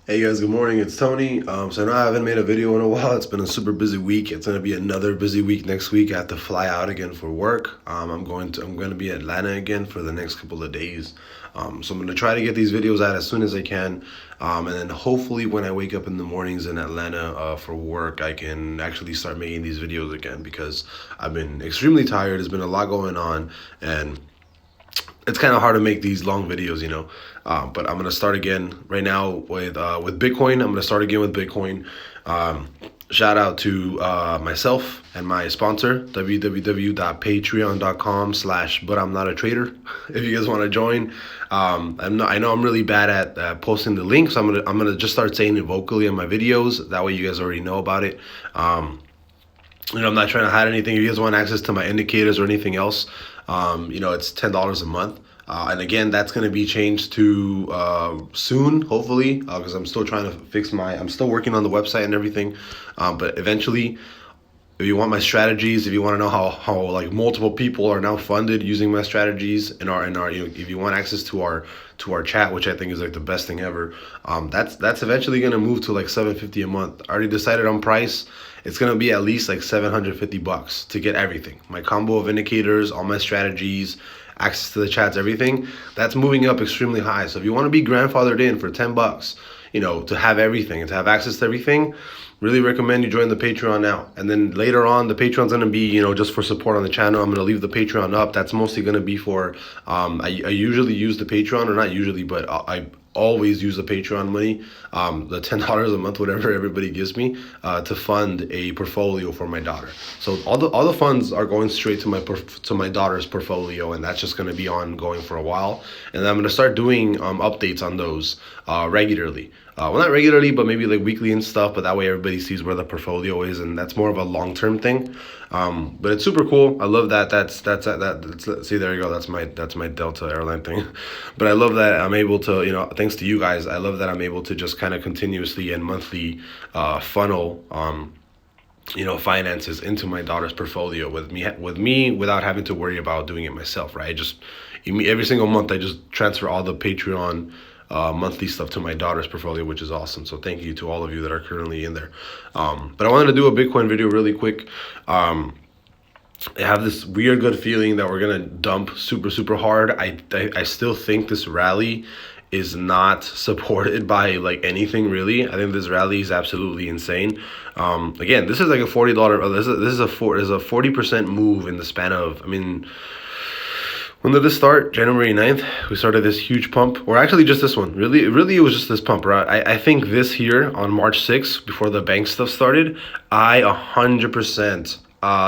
Hey guys, good morning. It's Tony. So now I haven't made a video in a while. It's been a super busy week. It's gonna be another busy week next week. I have to fly out again for work. I'm gonna be in Atlanta again for the next couple of days. So I'm gonna try to get these videos out as soon as I can. And then hopefully when I wake up in the mornings in Atlanta for work, I can actually start making these videos again because I've been extremely tired. There's been a lot going on, and it's kind of hard to make these long videos, you know. But I'm gonna start again right now with Bitcoin. I'm gonna start again with Bitcoin. Shout out to myself and my sponsor, www.patreon.com/but I'm not a trader. If you guys want to join, I know I'm really bad at posting the links. So I'm gonna just start saying it vocally in my videos. That way you guys already know about it. I'm not trying to hide anything. If you guys want access to my indicators or anything else, it's $10 a month. And again, that's going to be changed to soon, hopefully, because I'm still trying to I'm still working on the website and everything. But eventually, if you want my strategies, if you want to know how like multiple people are now funded using my strategies if you want access to our chat, which I think is like the best thing ever, that's eventually gonna move to like $750 a month. I already decided on price. It's gonna be at least like $750 to get everything, my combo of indicators, all my strategies, access to the chats, everything. That's moving up extremely high. So if you want to be grandfathered in for $10, to have everything and to have access to everything, really recommend you join the Patreon now. And then later on, the Patreon's gonna be, just for support on the channel. I'm gonna leave the Patreon up. That's mostly gonna be for, I usually use the Patreon, or not usually, but I always use the Patreon money, the $10 a month, whatever everybody gives me, to fund a portfolio for my daughter. So all the funds are going straight to my daughter's portfolio, and that's just going to be ongoing for a while. And then I'm going to start doing updates on those regularly. Well, not regularly, but maybe like weekly and stuff. But that way everybody sees where the portfolio is, and that's more of a long-term thing. But it's super cool. I love that. See, there you go. That's my Delta airline thing. But I love that I'm able to, thanks to you guys, I love that I'm able to just kind of continuously and monthly funnel finances into my daughter's portfolio with me without having to worry about doing it myself, right? Every single month I just transfer all the Patreon monthly stuff to my daughter's portfolio, which is awesome. So thank you to all of you that are currently in there. But I wanted to do a Bitcoin video really quick. I have this weird good feeling that we're gonna dump super, super hard. I still think this rally is not supported by like anything really. I think this rally is absolutely insane. Again, this is like a $40. This is a 40% move in the span of. When did this start? January 9th. We started this huge pump, or actually just this one. Really, it was just this pump, right? I think this here on March 6th, before the bank stuff started, 100%.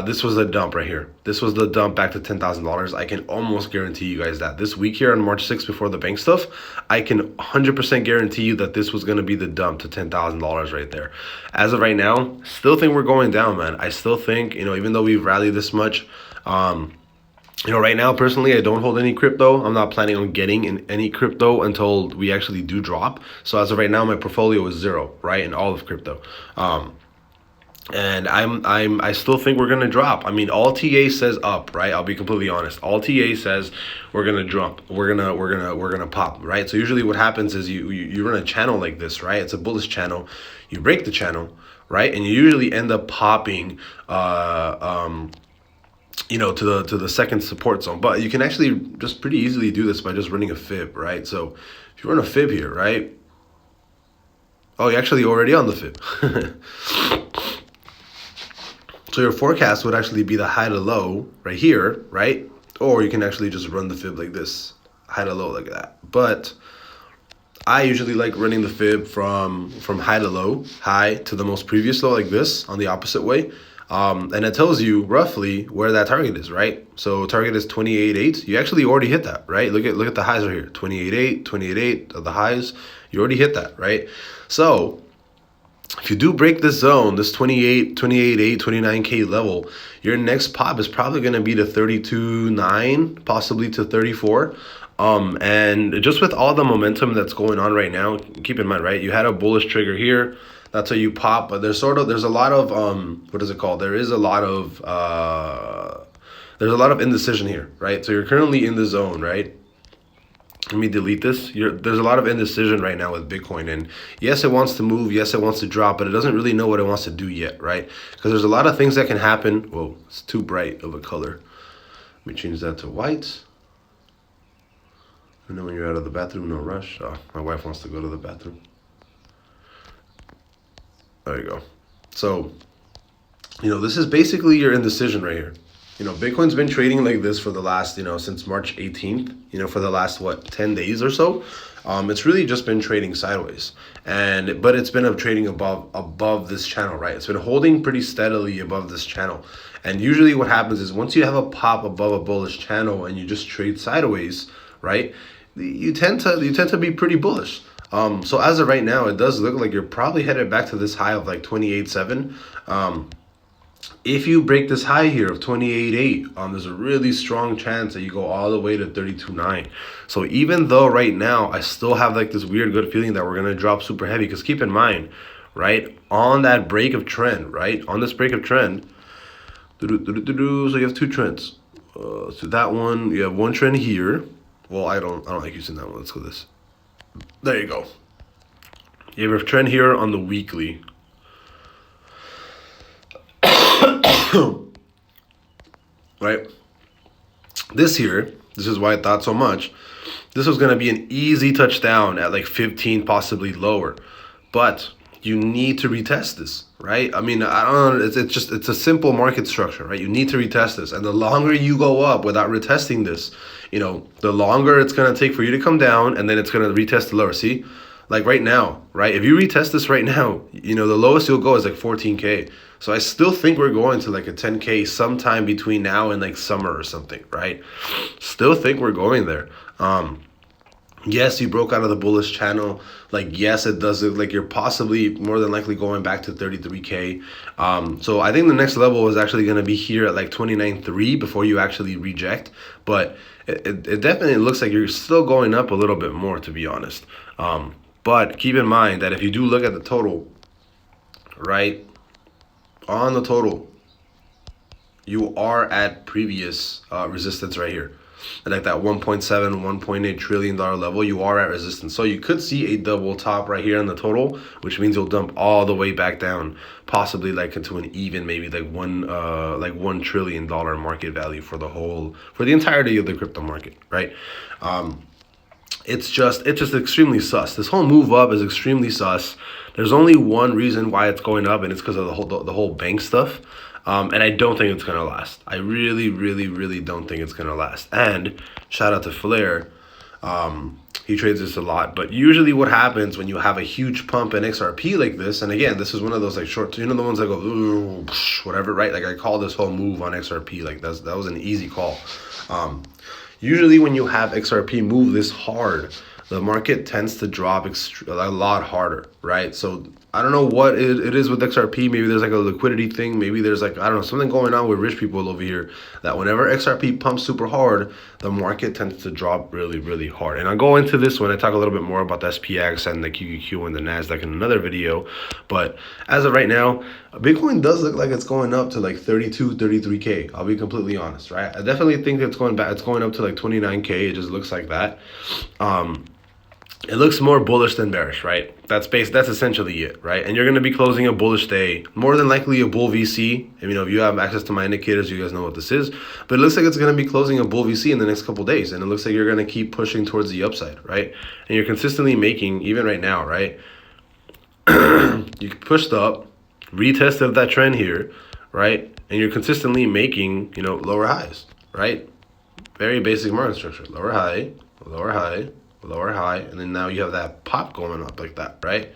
This was a dump right here. This was the dump back to $10,000. I can almost guarantee you guys that. This week here on March 6th, before the bank stuff, I can 100% guarantee you that this was going to be the dump to $10,000 right there. As of right now, still think we're going down, man. I still think, even though we've rallied this much, right now, personally, I don't hold any crypto. I'm not planning on getting in any crypto until we actually do drop. So as of right now, my portfolio is zero, right, in all of crypto. And I still think we're gonna drop. All TA says up, right? I'll be completely honest. All TA says we're gonna drop. We're gonna pop, right? So usually what happens is you run a channel like this, right? It's a bullish channel. You break the channel, right, and you usually end up popping. To the second support zone. But you can actually just pretty easily do this by just running a fib, right? So if you run a fib here, right? Oh, you're actually already on the fib. So your forecast would actually be the high to low right here, right? Or you can actually just run the fib like this, high to low like that. But I usually like running the fib from high to low, high to the most previous low like this on the opposite way. And it tells you roughly where that target is, right? So target is 28.8. You actually already hit that, right? Look at the highs right here. 28.8 of the highs. You already hit that, right? So if you do break this zone, this 28.8, 29K level, your next pop is probably going to be to 32.9, possibly to 34. And just with all the momentum that's going on right now, keep in mind, right? You had a bullish trigger here. That's how you pop, but there's a lot of what is it called? There's a lot of indecision here, right? So you're currently in the zone, right? let me delete this. There's a lot of indecision right now with Bitcoin. And yes, it wants to move. Yes, it wants to drop, but it doesn't really know what it wants to do yet, right? Because there's a lot of things that can happen. Whoa, it's too bright of a color. Let me change that to white. And then when you're out of the bathroom, no rush. Oh, my wife wants to go to the bathroom. There you go. So, this is basically your indecision right here. Bitcoin's been trading like this for the last, since March 18th, for the last, 10 days or so. It's really just been trading sideways. But it's been trading above this channel, right? It's been holding pretty steadily above this channel. And usually what happens is once you have a pop above a bullish channel and you just trade sideways, right? You tend to be pretty bullish. So as of right now, it does look like you're probably headed back to this high of like 28.7. If you break this high here of 28.8, there's a really strong chance that you go all the way to 32.9. So even though right now I still have like this weird good feeling that we're going to drop super heavy, because keep in mind, right, on that break of trend, right, on this break of trend, so you have two trends. So that one, you have one trend here. Well, I don't like using that one. Let's go this. There you go. You have a trend here on the weekly. Right? This is why I thought so much. This was going to be an easy touchdown at like 15, possibly lower. But you need to retest this, right? I mean, I don't know. It's a simple market structure, right? You need to retest this. And the longer you go up without retesting this, the longer it's going to take for you to come down, and then it's going to retest the lower. See? Like right now, right? If you retest this right now, the lowest you'll go is like 14K. So I still think we're going to like a 10K sometime between now and like summer or something, right? Still think we're going there. Yes, you broke out of the bullish channel. Like, yes, it does look like you're possibly more than likely going back to 33K. So I think the next level is actually going to be here at like 29.3 before you actually reject. But it definitely looks like you're still going up a little bit more, to be honest. But keep in mind that if you do look at the total, right, on the total, you are at previous resistance right here. Like that 1.7, $1.8 trillion level, you are at resistance. So you could see a double top right here on the total, which means you'll dump all the way back down, possibly like into an even, maybe like $1 trillion market value for the entirety of the crypto market, right? It's just extremely sus. This whole move up is extremely sus. There's only one reason why it's going up, and it's because of the whole bank stuff. And I don't think it's going to last. I really, really, really don't think it's going to last. And shout out to Flair. He trades this a lot. But usually what happens when you have a huge pump in XRP like this, and again, this is one of those like short, the ones that go, whatever, right? Like I call this whole move on XRP, like that was an easy call. Usually when you have XRP move this hard, the market tends to drop a lot harder, right? So I don't know what it is with XRP. Maybe there's like a liquidity thing. Maybe there's like, I don't know, something going on with rich people over here that whenever XRP pumps super hard, the market tends to drop really, really hard. And I'll go into this when I talk a little bit more about the SPX and the QQQ and the NASDAQ in another video. But as of right now, Bitcoin does look like it's going up to like 32, 33K. I'll be completely honest, right? I definitely think it's going back. It's going up to like 29K. It just looks like that. It looks more bullish than bearish, right? That's essentially it, right? And you're going to be closing a bullish day, more than likely a bull VC. And, if you have access to my indicators, you guys know what this is. But it looks like it's going to be closing a bull VC in the next couple days. And it looks like you're going to keep pushing towards the upside, right? And you're consistently making, even right now, right? You pushed up, retested that trend here, right? And you're consistently making, lower highs, right? Very basic market structure. Lower high, lower high, lower high, and then now you have that pop going up like that, right?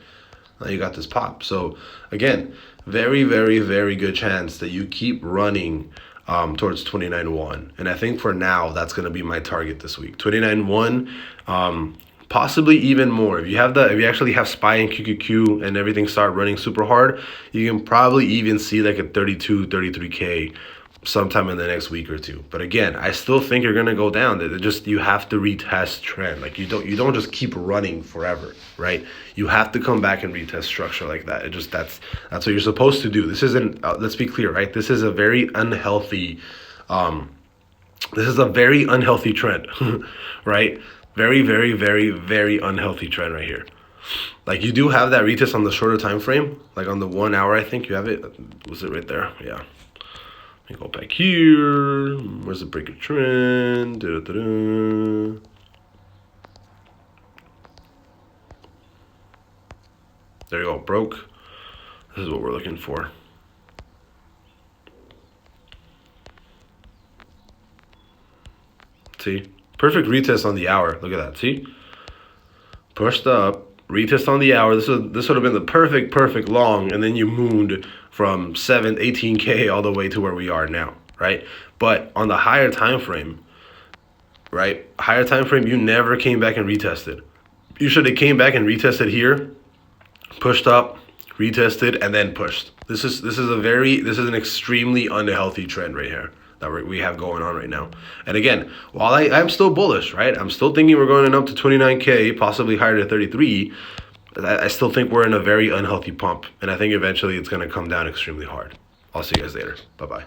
Now you got this pop. So again, very, very, very good chance that you keep running towards 29.1. And I think for now, that's going to be my target this week. 29.1, possibly even more. If you actually have SPY and QQQ and everything start running super hard, you can probably even see like a 32, 33K sometime in the next week or two. But again, I still think you're gonna go down. You have to retest trend. Like you don't just keep running forever, right? You have to come back and retest structure like that. That's what you're supposed to do. This isn't. Let's be clear, right? This is a very unhealthy. This is a very unhealthy trend, right? Very, very, very, very unhealthy trend right here. Like, you do have that retest on the shorter time frame, like on the 1 hour, I think you have it. Was it right there? Yeah. Let me go back here. Where's the break of trend? Da-da-da-da. There you go, broke. This is what we're looking for. See? Perfect retest on the hour. Look at that. See? Pushed up. Retest on the hour. This would have been the perfect long, and then you mooned from 18K all the way to where we are now, right? But on the higher time frame, right? Higher time frame, you never came back and retested. You should have came back and retested here, pushed up, retested, and then pushed. This is an extremely unhealthy trend right here that we have going on right now. And again, while I'm still bullish, right? I'm still thinking we're going up to 29K, possibly higher to 33. I still think we're in a very unhealthy pump. And I think eventually it's going to come down extremely hard. I'll see you guys later. Bye-bye.